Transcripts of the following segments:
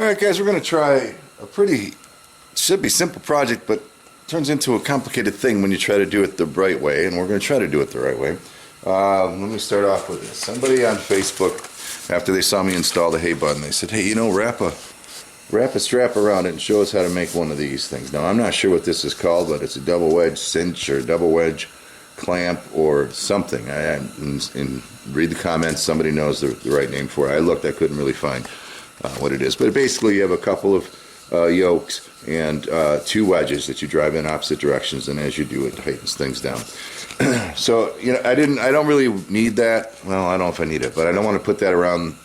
Alright guys, we're going to try a pretty, should be simple project, but turns into a complicated thing when you try to do it the right way, and we're going to try to do it the right way. Let me start off with this. Somebody on Facebook, after they saw me install the hay button, they said, hey, you know, wrap a strap around it and show us how to make one of these things. Now, I'm not sure what this is called, but it's a double wedge cinch or double wedge clamp or something. And read the comments, somebody knows the right name for it. I looked, I couldn't really find what it is. But basically, you have a couple of yokes and two wedges that you drive in opposite directions, and as you do, it tightens things down. So, you know, I don't really need that. Well, I don't know if I need it, but I don't want to put that around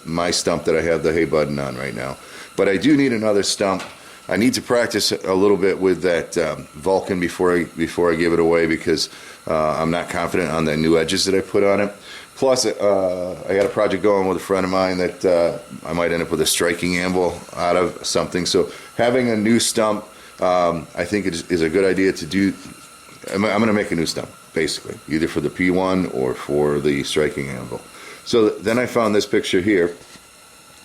my stump that I have the hay button on right now. But I do need another stump. I need to practice a little bit with that Vulcan before I give it away, because I'm not confident on the new edges that I put on it. Plus, I got a project going with a friend of mine that I might end up with a striking anvil out of something. So having a new stump, I think it is a good idea to do. I'm going to make a new stump, basically, either for the P1 or for the striking anvil. So then I found this picture here,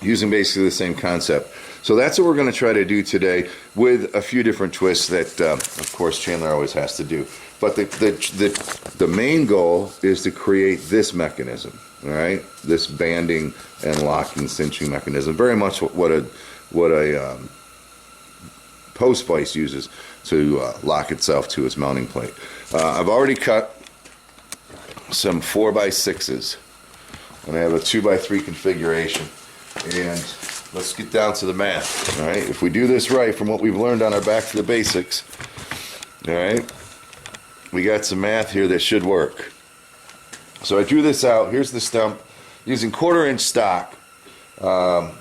using basically the same concept. So that's what we're going to try to do today, with a few different twists that, of course, Chandler always has to do. But the main goal is to create this mechanism, all right? This banding and locking, cinching mechanism, very much what a post vise uses to lock itself to its mounting plate. I've already cut some 4x6s, and I have a 2x3 configuration. And let's get down to the math, all right? If we do this right, from what we've learned on our Back to the Basics, all right, we got some math here that should work. So I drew this out. Here's the stump using 1/4 inch stock. The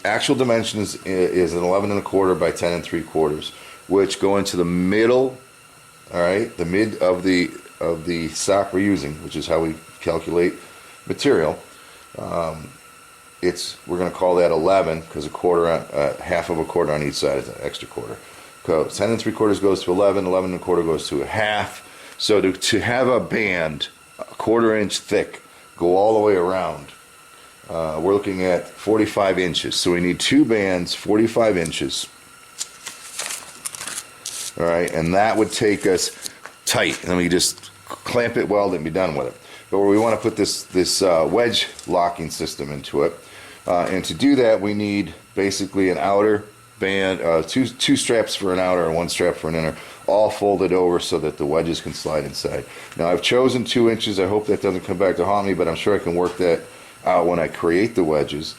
actual dimensions is an 11 1/4 by 10 3/4, which go into the middle, all right, the mid of the stock we're using, which is how we calculate material. We're going to call that 11 because half of a quarter on each side is an extra quarter. 10 3/4 goes to 11, 11 1/4 goes to a half. So to have a band 1/4 inch thick go all the way around, we're looking at 45 inches. So we need two bands, 45 inches. All right, and that would take us tight. And then we just clamp it, weld it, and be done with it. But we want to put this wedge locking system into it. And to do that, we need basically an outer band, two straps for an outer and one strap for an inner, all folded over so that the wedges can slide inside. Now, I've chosen 2 inches. I hope that doesn't come back to haunt me, but I'm sure I can work that out when I create the wedges.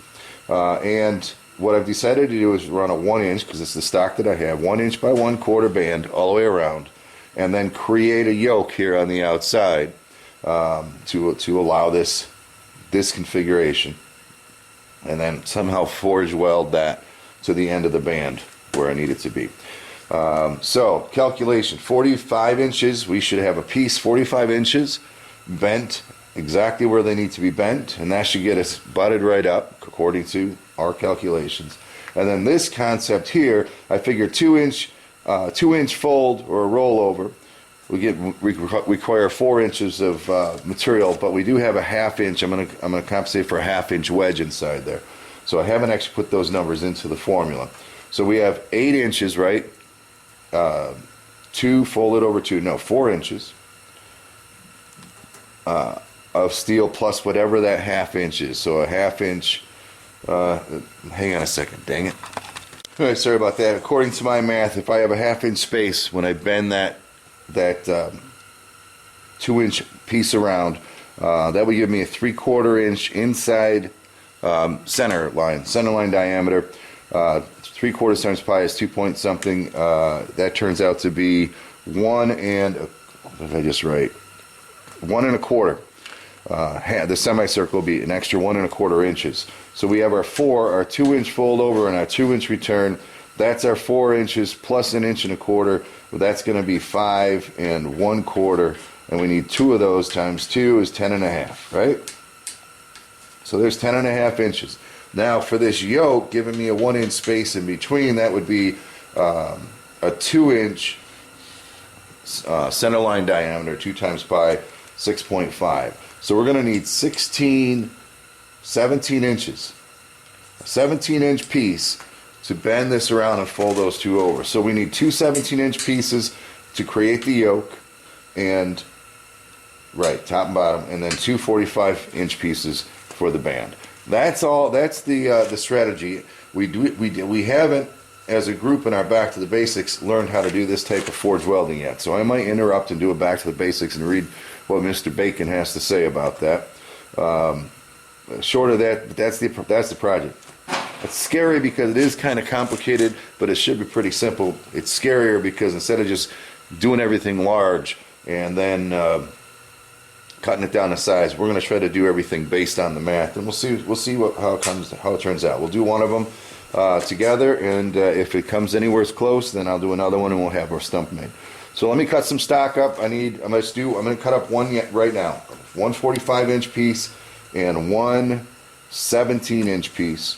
And what I've decided to do is run a 1 inch, because it's the stock that I have, 1 inch by 1/4 band all the way around, and then create a yoke here on the outside to allow this configuration, and then somehow forge weld that to the end of the band where I need it to be. So calculation, 45 inches, we should have a piece 45 inches bent exactly where they need to be bent, and that should get us butted right up according to our calculations. And then this concept here, I figure 2 inch fold or a rollover. We require 4 inches of material, but we do have a 1/2 inch. I'm gonna compensate for a 1/2 inch wedge inside there. So I haven't actually put those numbers into the formula. So we have 8 inches, right? 2 folded over 2, no, 4 inches of steel plus whatever that 1/2 inch is. So a 1/2 inch. Hang on a second, dang it. All right, sorry about that. According to my math, if I have a 1/2 inch space when I bend that 2 inch piece around, that would give me a 3/4 inch inside center line diameter. 3/4 times pi is 2 point something. That turns out to be 1 and what did I just write? 1 1/4. The semicircle will be an extra 1 1/4 inches. So we have our 2 inch fold over and our 2 inch return. That's our 4 inches plus 1 1/4 inches. Well, that's going to be 5 1/4, and we need 2 of those times 2 is 10 1/2, right? So there's 10 1/2 inches. Now for this yoke, giving me a 1 inch space in between, that would be a 2 inch center line diameter, 2 times pi, 6.5. So we're going to need 17 inches 17-inch piece to bend this around and fold those two over. So we need two 17-inch pieces to create the yoke, and right, top and bottom, and then two 45-inch pieces for the band. That's all. That's the strategy. We haven't, as a group in our Back to the Basics, learned how to do this type of forge welding yet. So I might interrupt and do a Back to the Basics and read what Mr. Bacon has to say about that. Short of that, that's the project. It's scary because it is kind of complicated, but it should be pretty simple. It's scarier because instead of just doing everything large and then cutting it down to size, we're going to try to do everything based on the math, and we'll see how it turns out. We'll do one of them together, and if it comes anywhere close, then I'll do another one, and we'll have our stump made. So let me cut some stock up. I'm going to cut up one right now, one 45-inch piece and one 17-inch piece.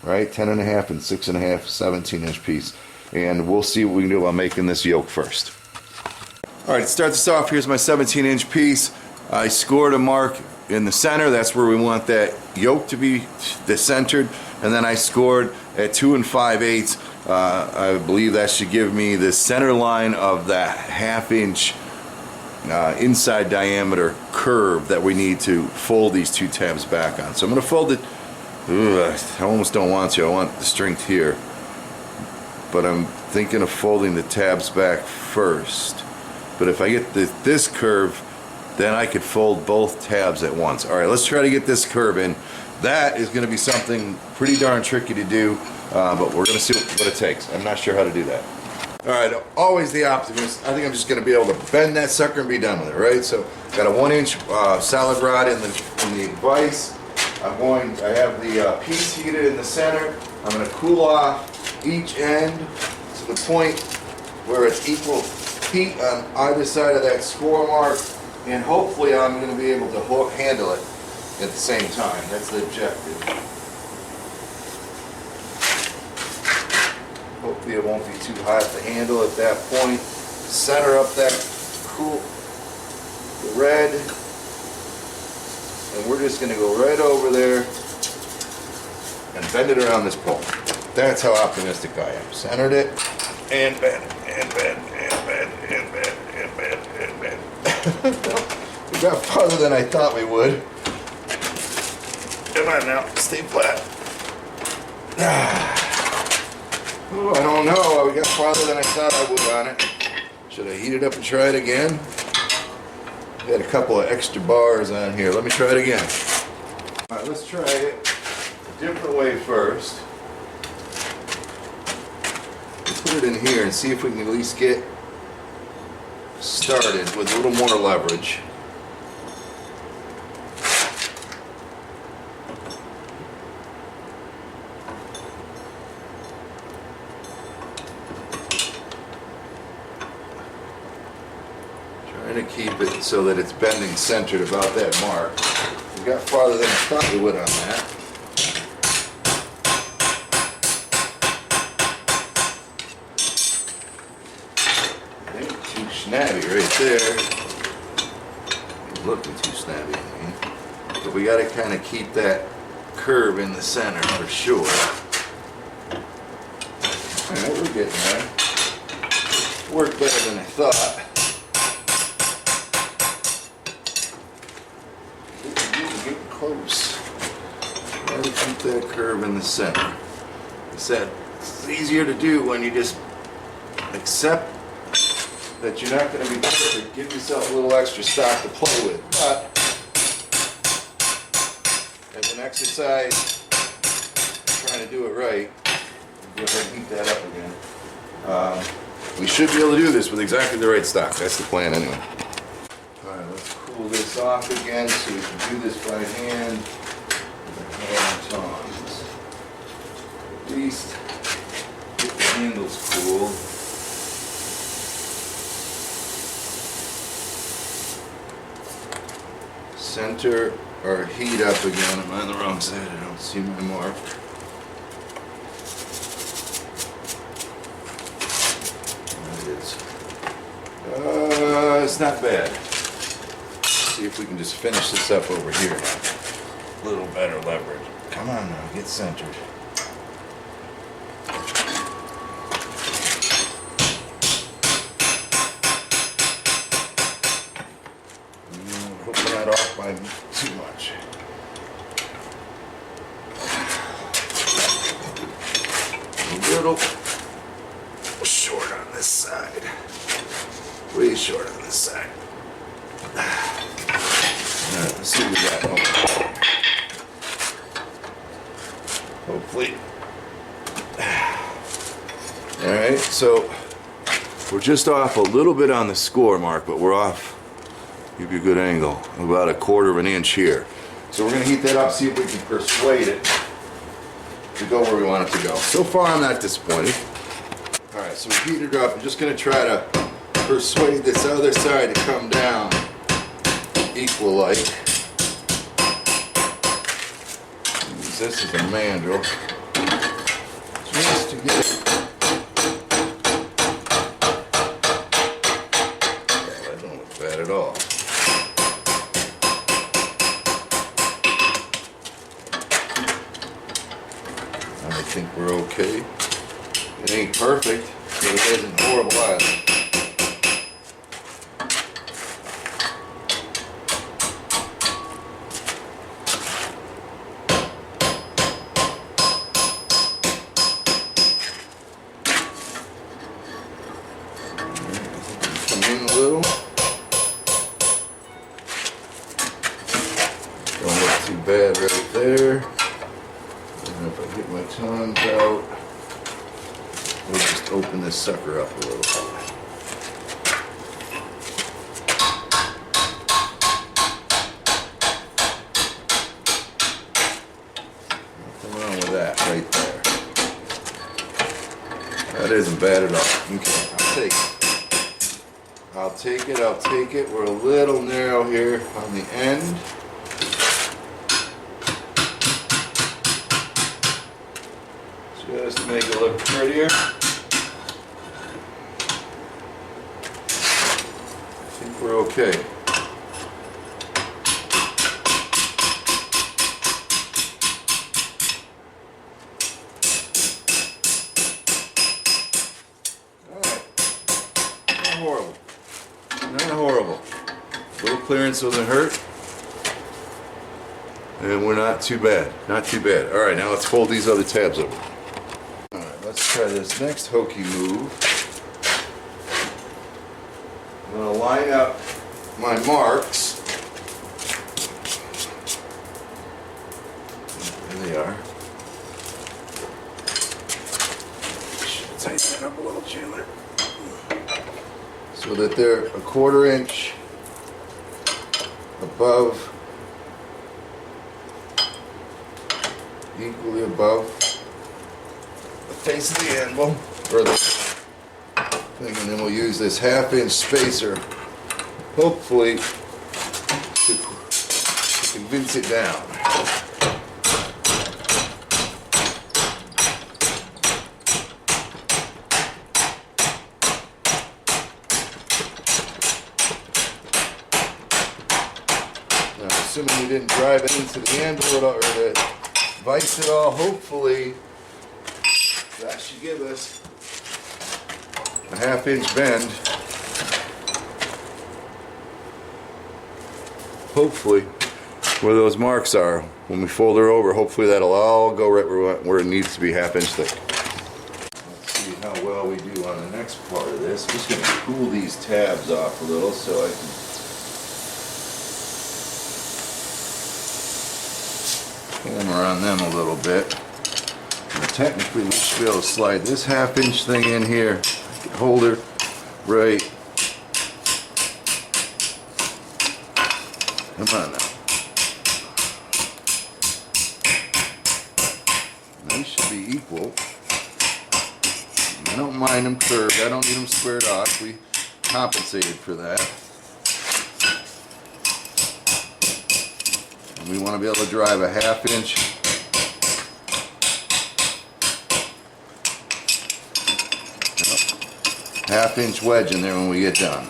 Right, 10 and a half and 6 and a half, 17-inch piece, and we'll see what we can do about making this yoke first. All right, to start this off, here's my 17-inch piece. I scored a mark in the center. That's where we want that yoke to be centered, and then I scored at 2 5/8. I believe that should give me the center line of that half-inch inside diameter curve that we need to fold these two tabs back on. So I'm going to fold it. I almost don't want to. I want the strength here, but I'm thinking of folding the tabs back first. But if I get this curve, then I could fold both tabs at once. All right, let's try to get this curve in. That is going to be something pretty darn tricky to do, but we're going to see what it takes. I'm not sure how to do that. All right, always the optimist. I think I'm just going to be able to bend that sucker and be done with it, right? So got a 1-inch solid rod in the vise. I have the piece heated in the center. I'm going to cool off each end to the point where it's equal heat on either side of that score mark, and hopefully I'm going to be able to handle it at the same time. That's the objective. Hopefully it won't be too hot to handle at that point. Center up that the red. And we're just going to go right over there and bend it around this pole. That's how optimistic I am. Centered it, and bend, and bend, and bend, and bend, and bend, and bend. We got farther than I thought we would. Come on now, stay flat. Oh, I don't know. We got farther than I thought I would on it. Should I heat it up and try it again? Had a couple of extra bars on here. Let me try it again. All right, let's try it a different way first. Let's put it in here and see if we can at least get started with a little more leverage. Trying to keep it so that it's bending centered about that mark. We got farther than I thought we would on that. Ain't too snabby right there. It's looking too snabby, I mean. But we got to kind of keep that curve in the center for sure. Alright, we're getting there. Worked better than I thought. Getting close. Try to keep that curve in the center. Like I said, it's easier to do when you just accept that you're not going to be perfect. Give yourself a little extra stock to play with. But as an exercise, trying to do it right, go ahead and heat that up again. We should be able to do this with exactly the right stock. That's the plan anyway. Alright, let's cool this off again so we can do this by hand with a hand tongs. At least get the handles cool. Center or heat up again. I'm on the wrong side. I don't see my mark. There it is. It's not bad. Let's see if we can just finish this up over here. A little better leverage. Come on now, get centered. Hook that off by too much. A little short on this side. Way short on this side. Alright, let's see what we got. Hopefully. Alright, so we're just off a little bit on the score mark, but we're off. Give you a good angle. About a quarter of an inch here. So we're going to heat that up, see if we can persuade it to go where we want it to go. So far, I'm not disappointed. Alright, so we heated it up. I'm just going to try to persuade this other side to come down equal like. Use this as a mandrel. Just to get it. That don't look bad at all. I think we're okay. It ain't perfect, but it isn't horrible either. Come in a little. Don't look too bad right there. And if I get my tongs out, we'll just open this sucker up a little bit. Nothing wrong with that right there. That isn't bad at all. Okay, I'll take it. We're a little narrow here on the end. Just to make it look prettier. I think we're okay. Alright. Not horrible. Not horrible. A little clearance doesn't hurt. And we're not too bad. Not too bad. Alright, now let's fold these other tabs over. Let's try this next hokey move. I'm going to line up my marks. There they are. Should tighten that up a little, Chandler. So that they're a quarter inch above, equally above face of the anvil, or the thing, and then we'll use this ½ inch spacer, hopefully, to convince it down. Now, assuming you didn't drive it into the anvil or the vise at all, hopefully that should give us a ½ inch bend. Hopefully, where those marks are, when we fold her over, hopefully that'll all go right where it needs to be ½ inch thick. Let's see how well we do on the next part of this. I'm just going to cool these tabs off a little so I can hammer on them a little bit. Technically, we should be able to slide this ½ inch thing in here, hold her right. Come on now. These should be equal. I don't mind them curved. I don't need them squared off. We compensated for that. And we want to be able to drive a ½ inch ½ inch wedge in there when we get done.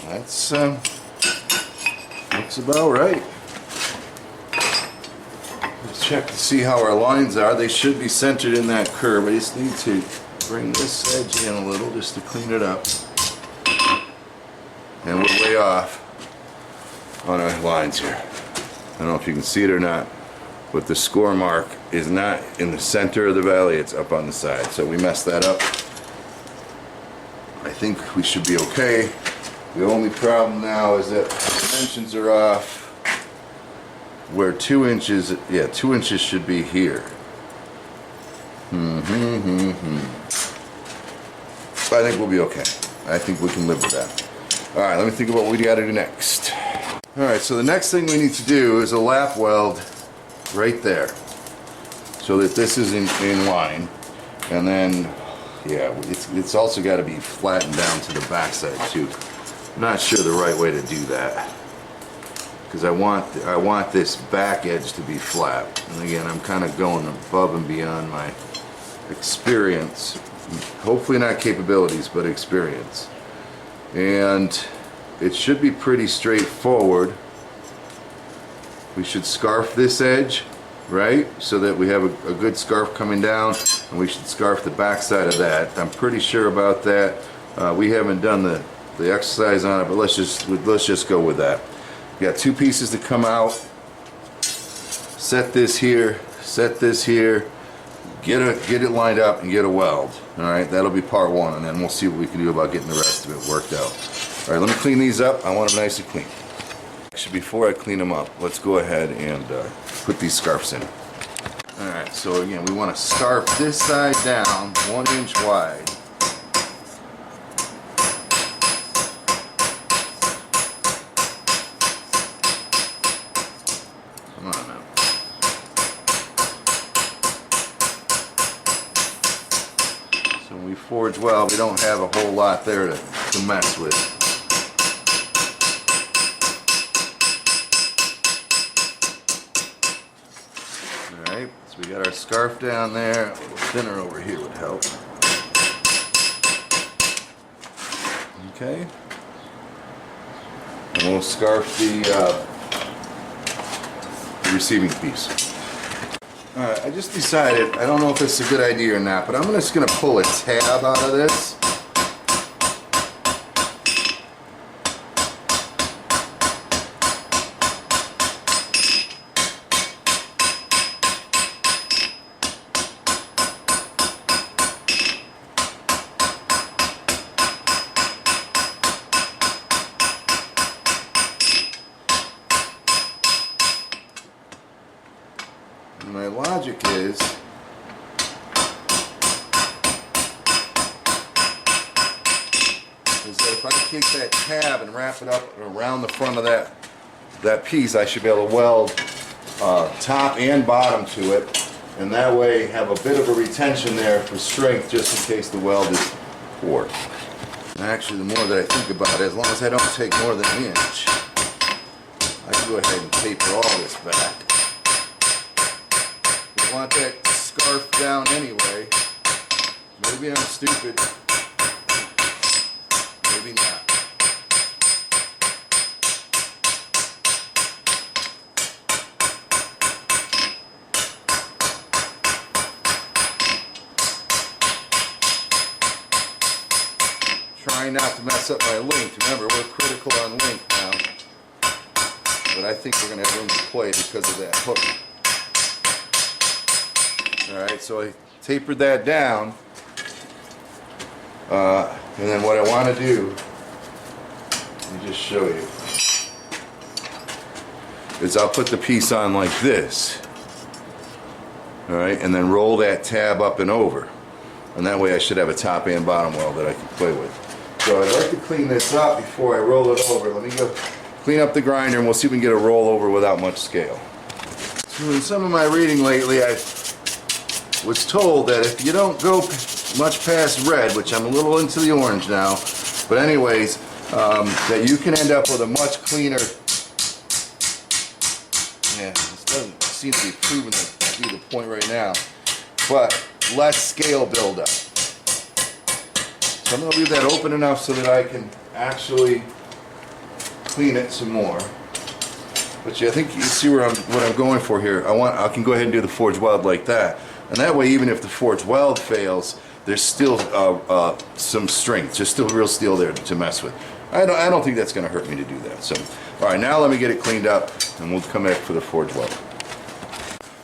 That's Looks about right. Let's check to see how our lines are. They should be centered in that curve. I just need to bring this edge in a little just to clean it up. And we're way off on our lines here. I don't know if you can see it or not, but the score mark is not in the center of the valley, it's up on the side. So we messed that up. I think we should be okay. The only problem now is that the dimensions are off. Where 2 inches, yeah, 2 inches should be here. I think we'll be okay. I think we can live with that. Alright, let me think about what we gotta do next. Alright, so the next thing we need to do is a lap weld right there, so that this is in line. And then, yeah, it's also got to be flattened down to the backside too. I'm not sure the right way to do that, because I want this back edge to be flat. And again, I'm kind of going above and beyond my experience. Hopefully not capabilities, but experience. And it should be pretty straightforward. We should scarf this edge, right? So that we have a good scarf coming down, and we should scarf the back side of that. I'm pretty sure about that. We haven't done the exercise on it, but let's just go with that. We got 2 pieces to come out. Set this here, get it lined up and get a weld. Alright, that'll be part 1, and then we'll see what we can do about getting the rest of it worked out. Alright, let me clean these up. I want them nice and clean. Actually, before I clean them up, let's go ahead and put these scarves in. Alright, so again, we want to scarf this side down 1 inch wide. Come on now. So when we forge weld, we don't have a whole lot there to mess with. Alright, so we got our scarf down there. A little thinner over here would help. Okay. And we'll scarf the receiving piece. Alright, I just decided, I don't know if this is a good idea or not, but I'm just going to pull a tab out of this. And my logic is that if I take that tab and wrap it up around the front of that piece, I should be able to weld top and bottom to it, and that way have a bit of a retention there for strength just in case the weld is poor. And actually, the more that I think about it, as long as I don't take more than an inch, I can go ahead and taper all this back. I want that scarf down anyway. Maybe I'm stupid. Maybe not. Trying not to mess up my length. Remember, we're critical on length now. But I think we're going to have room to play because of that hook. Alright, so I tapered that down, and then what I want to do, let me just show you, is I'll put the piece on like this, alright, and then roll that tab up and over, and that way I should have a top and bottom weld that I can play with. So I'd like to clean this up before I roll it over. Let me go clean up the grinder and we'll see if we can get a roll over without much scale. So in some of my reading lately, I was told that if you don't go much past red, which I'm a little into the orange now, but anyways, that you can end up with a much cleaner, yeah, this doesn't seem to be proven to be the point right now, but less scale buildup. So I'm going to leave that open enough so that I can actually clean it some more. But I think you see what I'm going for here. I can go ahead and do the forge weld like that, and that way, even if the forge weld fails, there's still some strength. There's still real steel there to mess with. I don't think that's going to hurt me to do that. So, all right, now let me get it cleaned up, and we'll come back for the forge weld.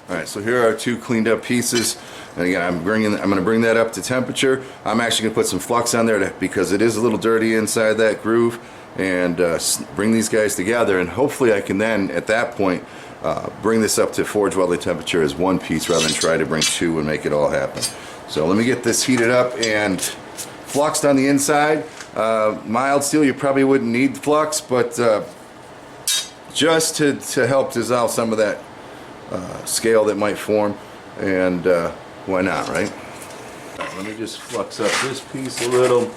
All right, so here are 2 cleaned up pieces. And again, I'm going to bring that up to temperature. I'm actually going to put some flux on there because it is a little dirty inside that groove, and bring these guys together, and hopefully I can then at that point bring this up to forge welding temperature as one piece rather than try to bring 2 and make it all happen. So let me get this heated up and fluxed on the inside. Mild steel, you probably wouldn't need flux, but just to help dissolve some of that scale that might form, and why not, right? Let me just flux up this piece a little.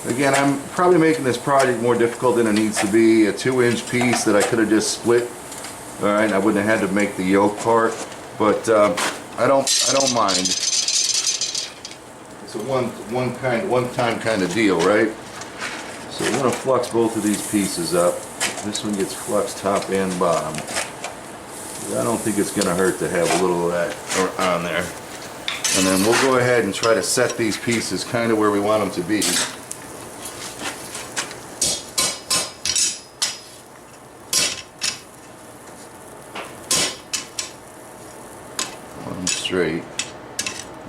Again, I'm probably making this project more difficult than it needs to be. A 2-inch piece that I could have just split. All right, I wouldn't have had to make the yoke part, but I don't mind. It's a one-time kind of deal, right? So we're gonna flux both of these pieces up. This one gets fluxed top and bottom. I don't think it's gonna hurt to have a little of that on there. And then we'll go ahead and try to set these pieces kind of where we want them to be. I want them straight.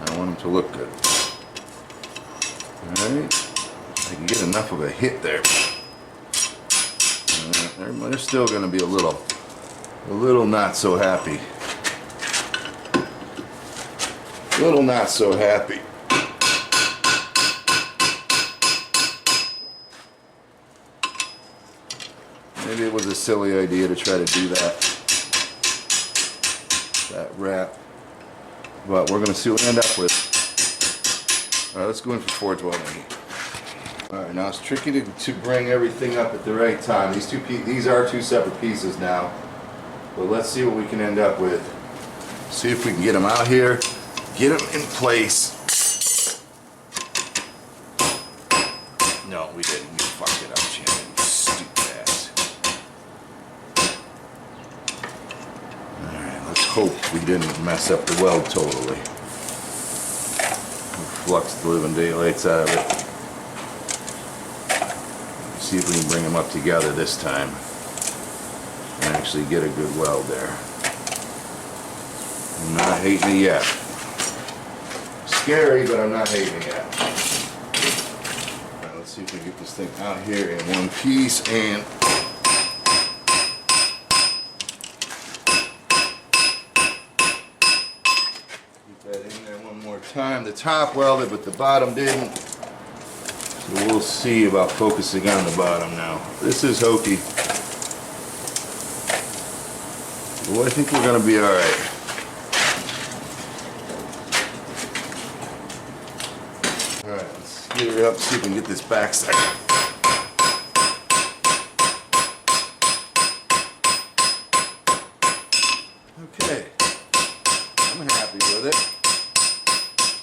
I want them to look good. Alright. I can get enough of a hit there. They're still gonna be a little not so happy. A little not so happy. Maybe it was a silly idea to try to do that wrap. But we're gonna see what we end up with. Alright, let's go in for forge welding. Alright, now it's tricky to bring everything up at the right time. These are 2 separate pieces now. But let's see what we can end up with. See if we can get them out here, get them in place. No, we didn't. We fucked it up, Shannon. You stupid ass. Alright, let's hope we didn't mess up the weld totally. We fluxed the living daylights out of it. See if we can bring them up together this time and actually get a good weld there. I'm not hating it yet. Scary, but I'm not hating it yet. Alright, let's see if we can get this thing out here in one piece and keep that in there one more time. The top welded, but the bottom didn't. So we'll see about focusing on the bottom now. This is hokey. Well, I think we're going to be alright. Alright, let's get it up, see if we can get this back side. Okay. I'm happy with it.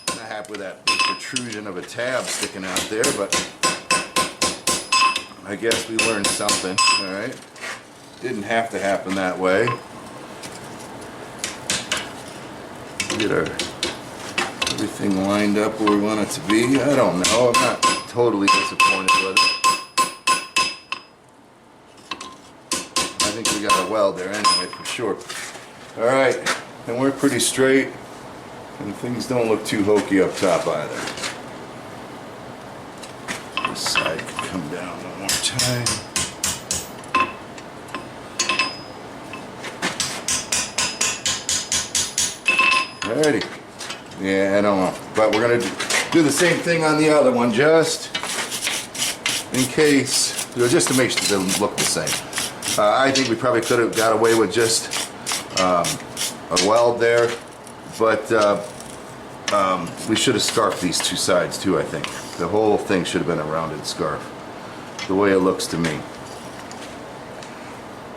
I'm not happy with that big protrusion of a tab sticking out there, but I guess we learned something. Alright. Didn't have to happen that way. Get everything lined up where we want it to be. I don't know. I'm not totally disappointed with it. I think we got a weld there anyway for sure. Alright, and we're pretty straight, and things don't look too hokey up top either. This side can come down one more time. Alrighty. Yeah, I don't know. But we're going to do the same thing on the other one, just in case, just to make sure it doesn't look the same. I think we probably could have got away with just a weld there, but we should have scarfed these 2 sides too, I think. The whole thing should have been a rounded scarf, the way it looks to me.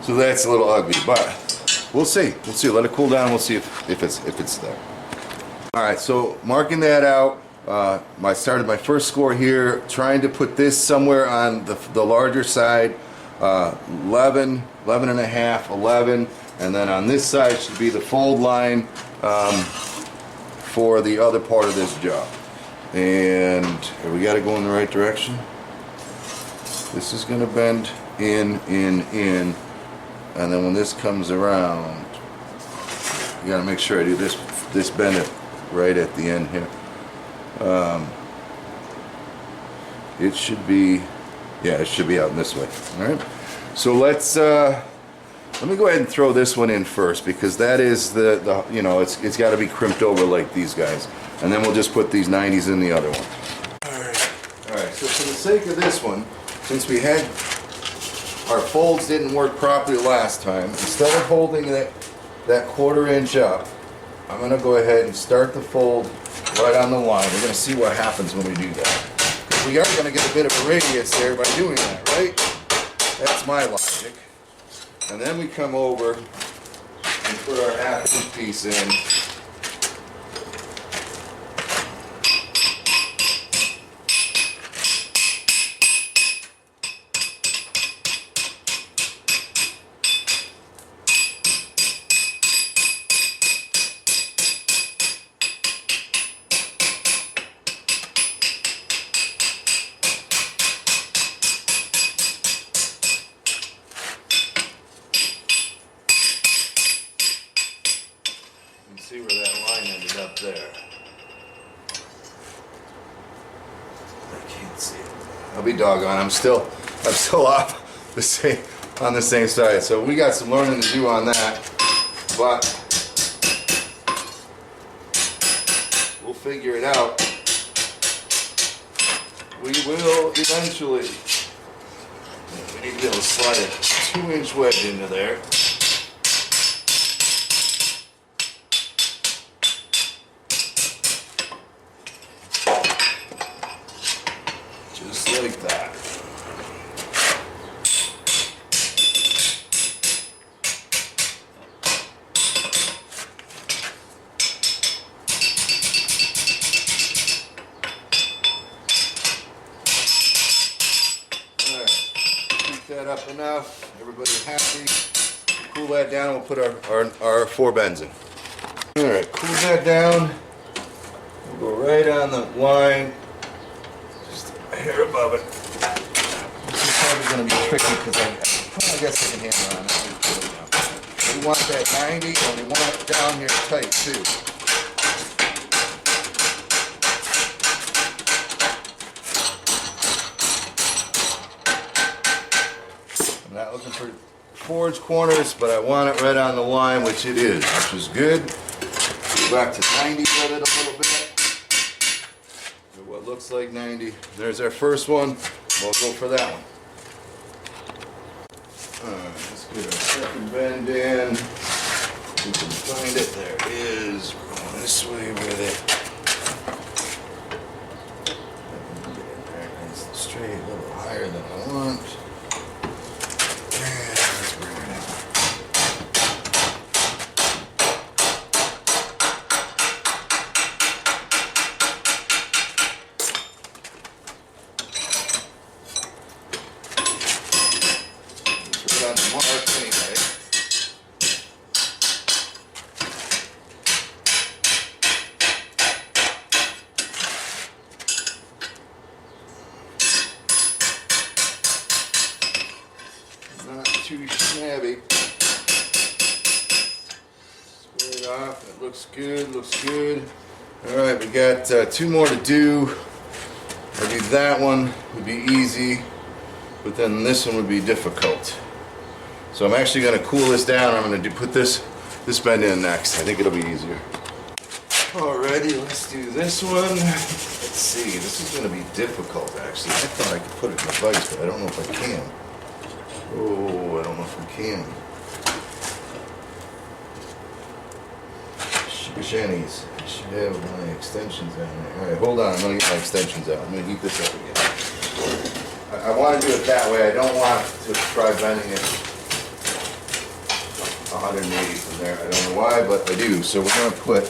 So that's a little ugly, but we'll see. We'll see. Let it cool down. We'll see if it's there. All right. So marking that out, I started my first score here, trying to put this somewhere on the larger side 11, 11 and a half, 11, and then on this side should be the fold line for the other part of this job. And we got to go in the right direction. This is going to bend in, and then when this comes around, you got to make sure I do this bend it right at the end here. It should be, yeah, it should be out this way. All right. So let me go ahead and throw this one in first, because that is the you know, it's got to be crimped over like these guys, and then we'll just put these 90s in the other one. All right. So for the sake of this one, since we had our folds didn't work properly last time, instead of holding that 1/4 inch up, I'm going to go ahead and start the fold right on the line. We're going to see what happens when we do that. We are going to get a bit of a radius there by doing that, right? That's my logic. And then we come over and put our 1/2 inch piece in. See where that line ended up there. I can't see it. I'll be doggone. I'm still off on the same side. So we got some learning to do on that, but we'll figure it out. We will eventually. We need to be able to slide a 2-inch wedge into there. Like that. Alright, keep that up enough. Everybody happy. Cool that down. We'll put our 4 bends in. Alright, cool that down. We'll go right on the line. Hair above it. This is probably going to be tricky because I guess I can hammer on it. We want that 90 and we want it down here tight too. I'm not looking for forge corners, but I want it right on the line, which it is, which is good. Go back to 90 with it a little bit. What looks like 90. There's our first one. We'll go for that one. Alright, let's get our second bend in. If we can find it. There it is. We're going this way with it. Get it there nice and straight, a little higher than I want. And let's bring it in. Not too shabby. Square it off. It looks good. Looks good. All right, we got 2 more to do. Maybe that one would be easy, but then this one would be difficult. So I'm actually going to cool this down. I'm going to put this bend in next. I think it'll be easier. Alrighty, let's do this one. Let's see. This is going to be difficult, actually. I thought I could put it in the vise, but I don't know if I can. Oh, I don't know if we can. Sugar shanties. I should have my extensions down there. Alright, hold on. I'm going to get my extensions out. I'm going to heat this up again. I want to do it that way. I don't want to try bending it 180 from there. I don't know why, but I do. So we're going to put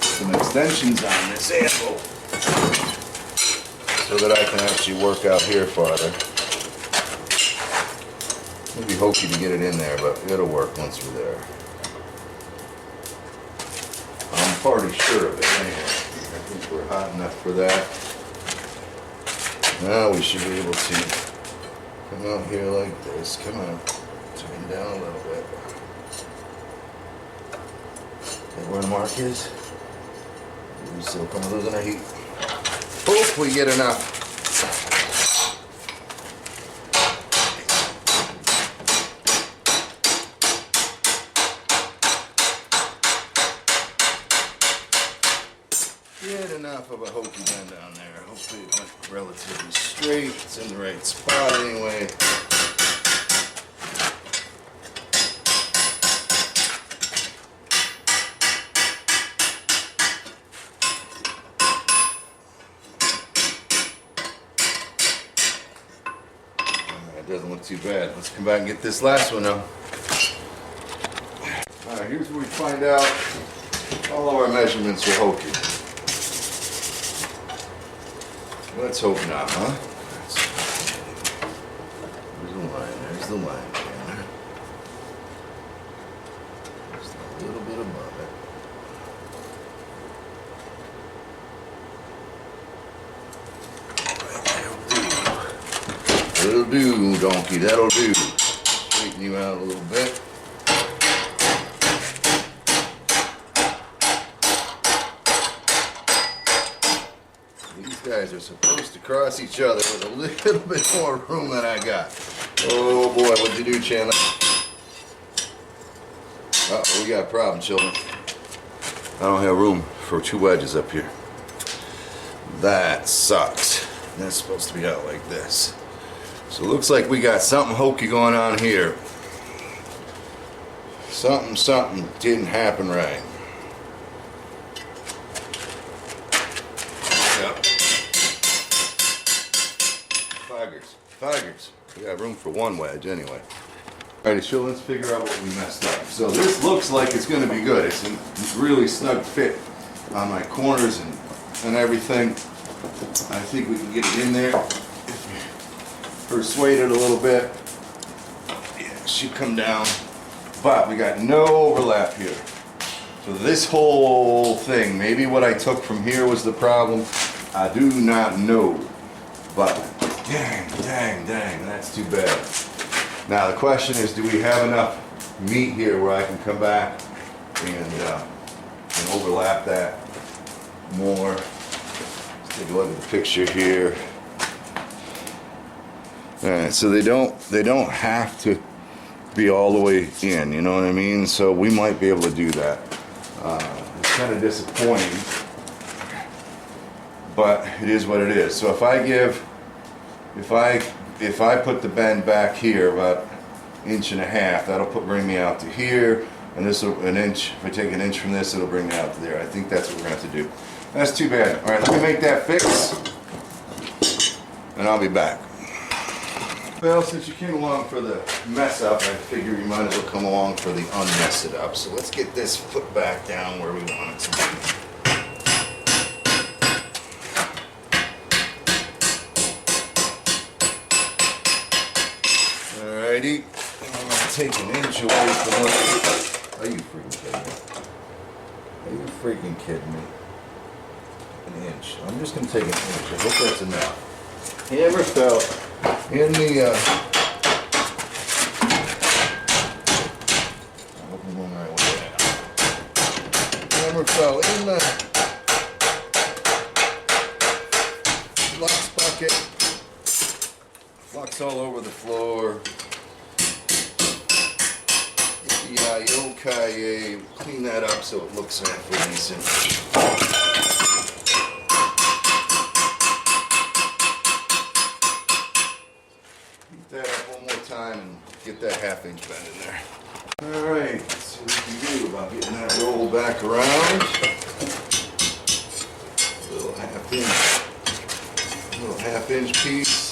some extensions on this anvil so that I can actually work out here farther. gonna be hokey to get it in there, but it'll work once we're there. I'm pretty sure of it anyway. I think we're hot enough for that. Now we should be able to come out here like this. Come on. Turn down a little bit. Okay, where the mark is. We're still kind of losing our heat. Hope we get enough. Get enough of a hokey gun down there. Hopefully it went relatively straight. It's in the right spot anyway. Alright, doesn't look too bad. Let's come back and get this last one now. Alright, here's where we find out all of our measurements were hokey. Let's hope not, huh? There's the line, there's the line. Just a little bit above it. That'll do, donkey, that'll do. Straighten you out a little bit. Guys are supposed to cross each other with a little bit more room than I got. Oh boy, what'd you do, Chandler? Uh-oh, we got a problem, children. I don't have room for 2 wedges up here. That sucks. That's supposed to be out like this. So it looks like we got something hokey going on here. Something didn't happen right. Figures. We got room for 1 wedge anyway. Alrighty, so let's figure out what we messed up. So this looks like it's going to be good. It's a really snug fit on my corners and everything. I think we can get it in there. Persuade it a little bit. Yeah, it should come down. But we got no overlap here. So this whole thing, maybe what I took from here was the problem. I do not know. But dang, that's too bad. Now the question is, do we have enough meat here where I can come back and overlap that more? Let's take a look at the picture here. Alright, so they don't have to be all the way in, you know what I mean? So we might be able to do that. It's kind of disappointing, but it is what it is. So if I put the bend back here about 1.5 inches, that'll bring me out to here, and this will an inch. If I take 1 inch from this, it'll bring me out to there. I think that's what we're gonna have to do. That's too bad. All right, let me make that fix, and I'll be back. Well, since you came along for the mess up, I figure you might as well come along for the unmess it up. So let's get this foot back down where we want it to be. Alrighty, I'm going to take 1 inch away from what. Are you freaking kidding me? Are you freaking kidding me? 1 inch. I'm just going to take 1 inch. I hope that's enough. Hammer fell in the. I hope I'm going the right way. Hammer fell in the flux bucket. Flux all over the floor. Yoke, clean that up so it looks halfway decent. Heat that up one more time and get that 1/2 inch bend in there. Alright, let's see what we can do about getting that roll back around. Little 1/2 inch piece.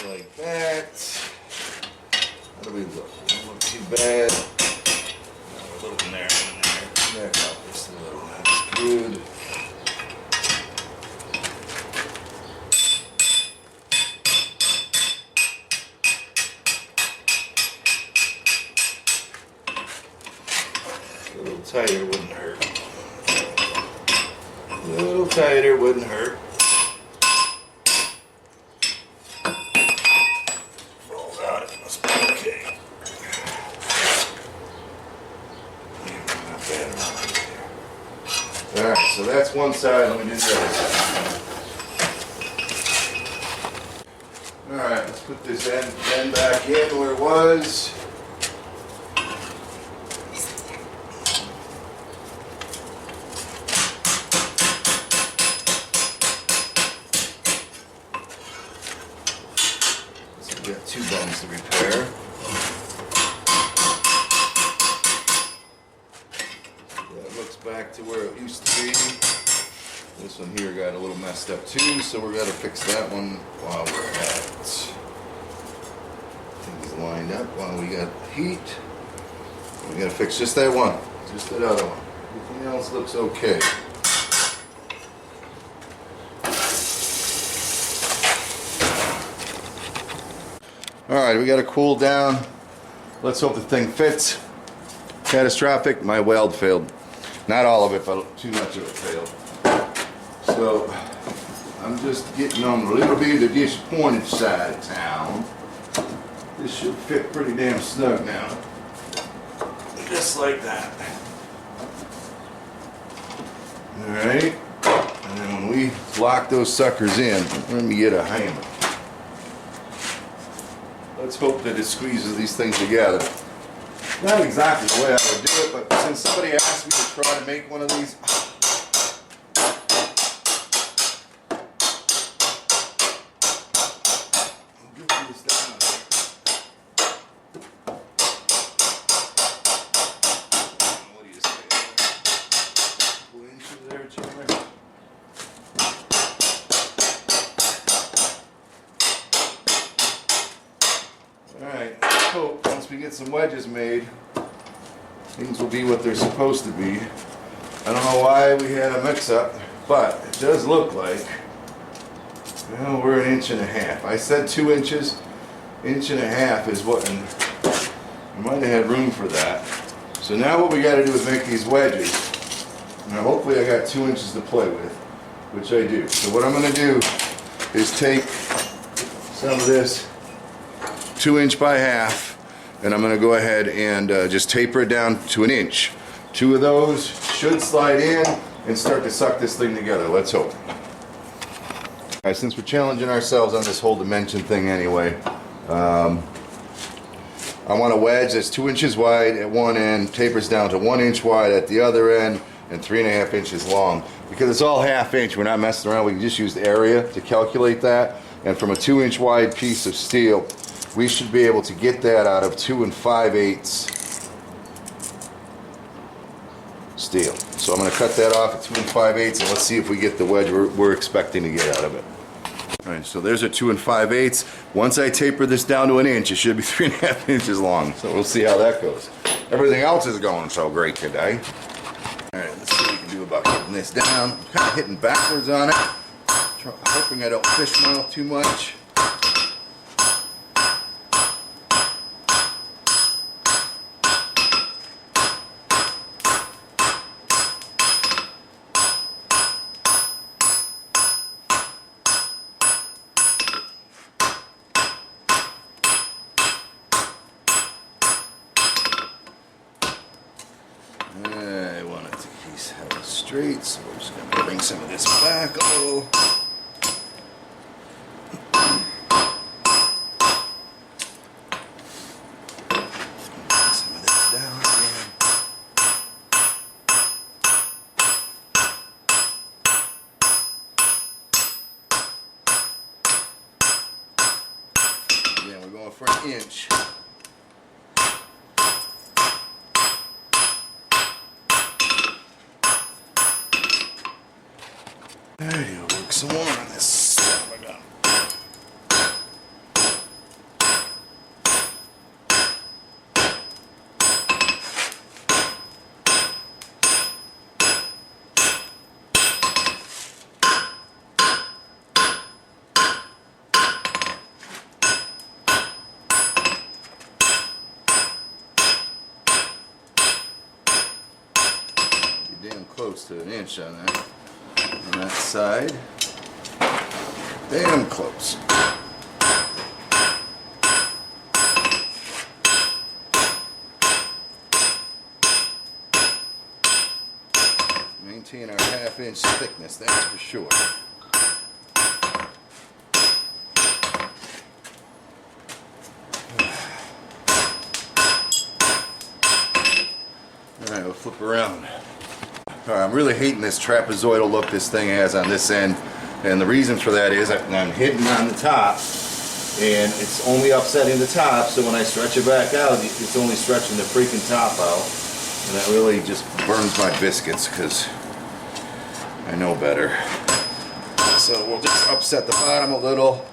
Like that. How do we look? Don't look too bad. A little in there, back out just a little. That's good. A little tighter wouldn't hurt. A little tighter wouldn't hurt. Rolls out, it must be okay. Yeah, not bad around here. Alright, so that's one side, let me do the other side. Alright, let's put this end back in where it was. We got two bums to repair. That looks back to where it used to be. This one here got a little messed up too, so we're gonna fix that one while we're at it. Things lined up while we got heat. We gotta fix just that one, just that other one. Everything else looks okay. Alright, we got to cool down. Let's hope the thing fits. Catastrophic, my weld failed. Not all of it, but too much of it failed. So, I'm just getting on a little bit of the disappointed side of town. This should fit pretty damn snug now. Just like that. Alright, and then when we lock those suckers in, let me get a hammer. Let's hope that it squeezes these things together. Not exactly the way I would do it, but since somebody asked me to try to make one of these, I'll give you this down. What do you say? A couple inches there, Chandler? Alright, let's hope once we get some wedges made, things will be what they're supposed to be. I don't know why we had a mix-up, but it does look like, well, we're 1.5 inches. I said 2 inches. 1.5 inches is what, and we might have had room for that. So now what we got to do is make these wedges. Now hopefully I got 2 inches to play with, which I do. So what I'm going to do is take some of this 2 inch by half, and I'm going to go ahead and just taper it down to 1 inch. 2 of those should slide in and start to suck this thing together. Let's hope. Alright, since we're challenging ourselves on this whole dimension thing anyway, I want a wedge that's 2 inches wide at one end, tapers down to 1 inch wide at the other end, and 3.5 inches long. Because it's all 1/2 inch, we're not messing around, we can just use the area to calculate that. And from a 2 inch wide piece of steel, we should be able to get that out of 2 5/8 steel. So I'm going to cut that off at 2 5/8, and let's see if we get the wedge we're expecting to get out of it. Alright, so there's a 2 5/8. Once I taper this down to 1 inch, it should be 3.5 inches long. So we'll see how that goes. Everything else is going so great today. Alright, let's see what we can do about getting this down. I'm kind of hitting backwards on it. Hoping I don't fish mouth too much. I want it to have it straight, so we're just going to bring some of this back a little. Bring some of this down again. Again, we're going for 1 inch. Alrighty, we'll work some more on this stuff I got. damn close to an inch on that side. Damn close. Maintain our half-inch thickness, that's for sure. Alright, we'll flip around. Alright, I'm really hating this trapezoidal look this thing has on this end, and the reason for that is I'm hidden on the top, and it's only upsetting the top, so when I stretch it back out, it's only stretching the freaking top out, and that really just burns my biscuits, because I know better. So we'll just upset the bottom a little.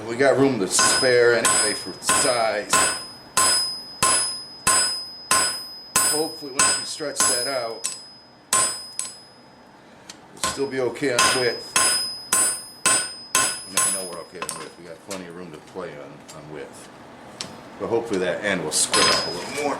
We got room to spare anyway for size. Hopefully once we stretch that out, we'll still be okay on width. I know we're okay on width. We got plenty of room to play on width. But hopefully that end will square up a little more.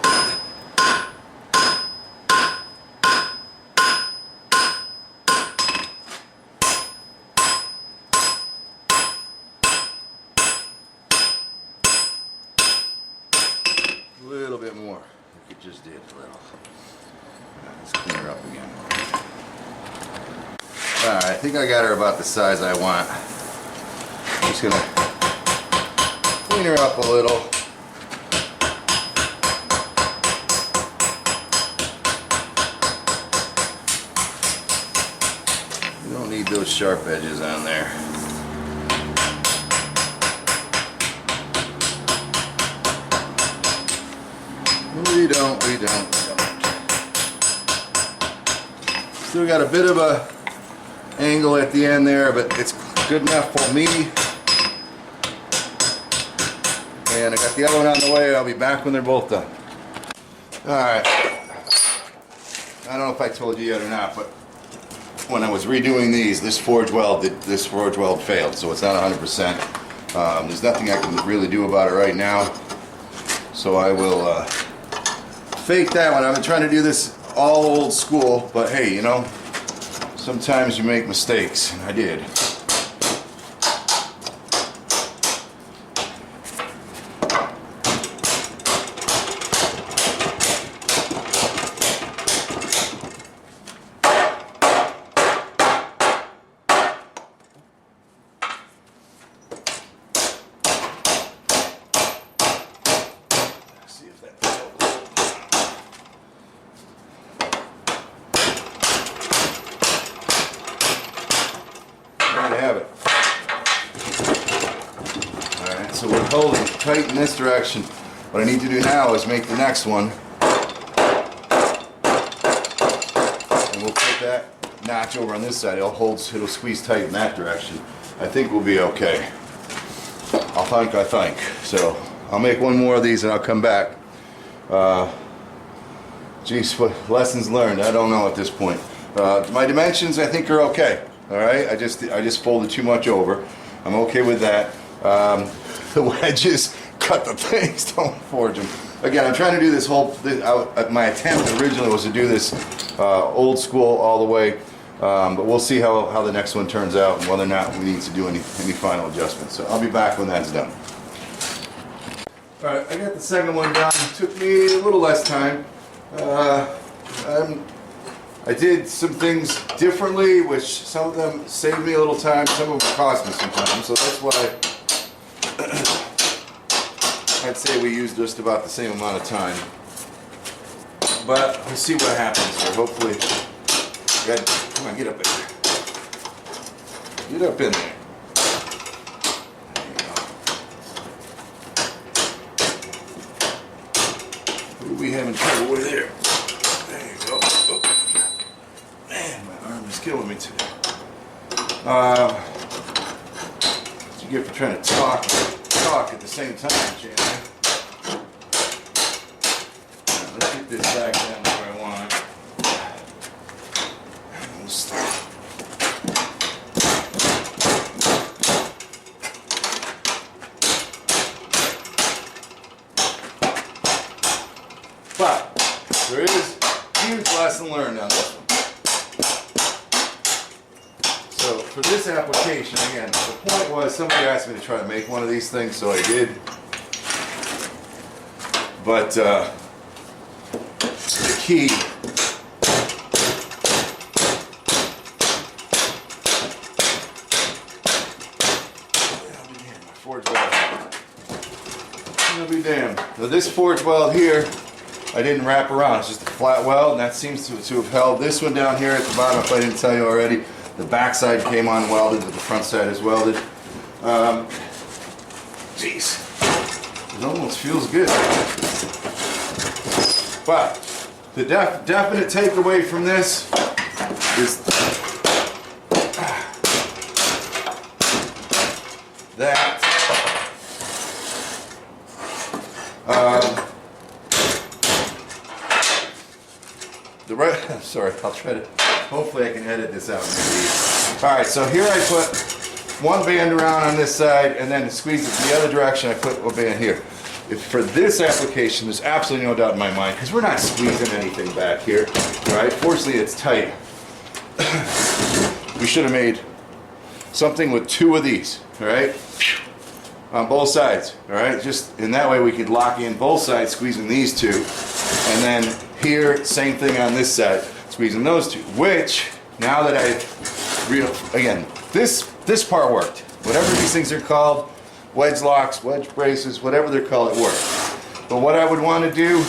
A little bit more. Like it just did a little. Let's clean her up again. Alright, I think I got her about the size I want. I'm just gonna clean her up a little. You don't need those sharp edges on there. We don't. Still got a bit of a angle at the end there, but it's good enough for me. And I got the other one on the way. I'll be back when they're both done. Alright. I don't know if I told you yet or not, but when I was redoing these, this forge weld failed, so it's not 100%. There's nothing I can really do about it right now. So I will fake that one. I've been trying to do this all old school, but hey, you know, sometimes you make mistakes, and I did. Have it. Alright, so we're holding tight in this direction. What I need to do now is make the next one. And we'll put that notch over on this side. It'll squeeze tight in that direction. I think we'll be okay. I think. So I'll make one more of these and I'll come back. Geez, what lessons learned? I don't know at this point. My dimensions I think are okay. Alright, I just folded too much over. I'm okay with that. The wedges, cut the things, don't forge them. Again, I'm trying to do this my attempt originally was to do this old school all the way, but we'll see how the next one turns out and whether or not we need to do any final adjustments. So I'll be back when that's done. Alright, I got the second one done. It took me a little less time. I did some things differently, which some of them saved me a little time, some of them cost me some time, so that's why I'd say we used just about the same amount of time. But we'll see what happens here. Hopefully, come on, get up in there. Get up in there. There you go. Who are we having trouble with here? There you go. Oh. Man, my arm is killing me today. What you get for trying to talk at the same time, Chandler? Right, let's get this back down where I want it. We'll start. But there is huge lesson learned on this one. So for this application, again, the point was somebody asked me to try to make one of these things, so I did. But the key forge weld. I'll be damned. So this forge weld here, I didn't wrap around. It's just a flat weld, and that seems to have held. This one down here at the bottom, if I didn't tell you already, the back side came on welded, but the front side is welded. Jeez, it almost feels good. But the definite takeaway from this is that sorry, I'll try to, hopefully I can edit this out. Alright, so here I put one band around on this side, and then to squeeze it the other direction I put a band here. If for this application, there's absolutely no doubt in my mind, because we're not squeezing anything back here, right? Fortunately it's tight. We should have made something with two of these, alright? On both sides, alright? Just in that way we could lock in both sides, squeezing these two, and then here, same thing on this side, squeezing those two, which, now that again, this part worked. Whatever these things are called, wedge locks, wedge braces, whatever they're called, it worked. But what I would want to do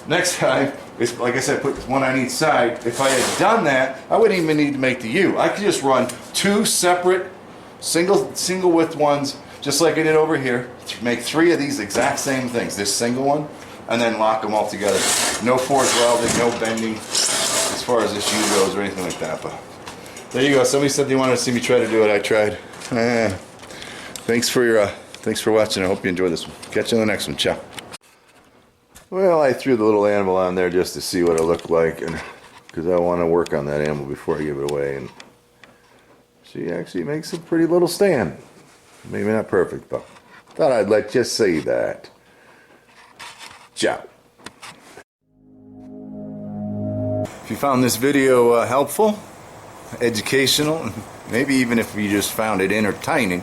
next time is, like I said, put one on each side. If I had done that, I wouldn't even need to make the U. I could just run two separate single width ones, just like I did over here. Make three of these exact same things, this single one, and then lock them all together. No forge welding, no bending as far as this U goes or anything like that. But there you go. Somebody said they wanted to see me try to do it. I tried. Thanks for watching. I hope you enjoyed this one. Catch you on the next one. Ciao. Well, I threw the little anvil on there just to see what it looked like, and because I want to work on that anvil before I give it away. And she actually makes a pretty little stand. Maybe not perfect, but thought I'd let you see that. Ciao. If you found this video helpful, educational, maybe even if you just found it entertaining,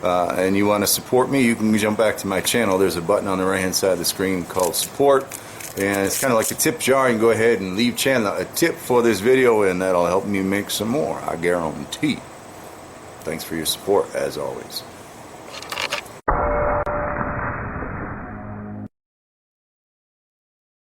and you want to support me, you can jump back to my channel. There's a button on the right hand side of the screen called support, and it's kind of like a tip jar. You can go ahead and leave channel a tip for this video, and that'll help me make some more, I guarantee. Thanks for your support as always.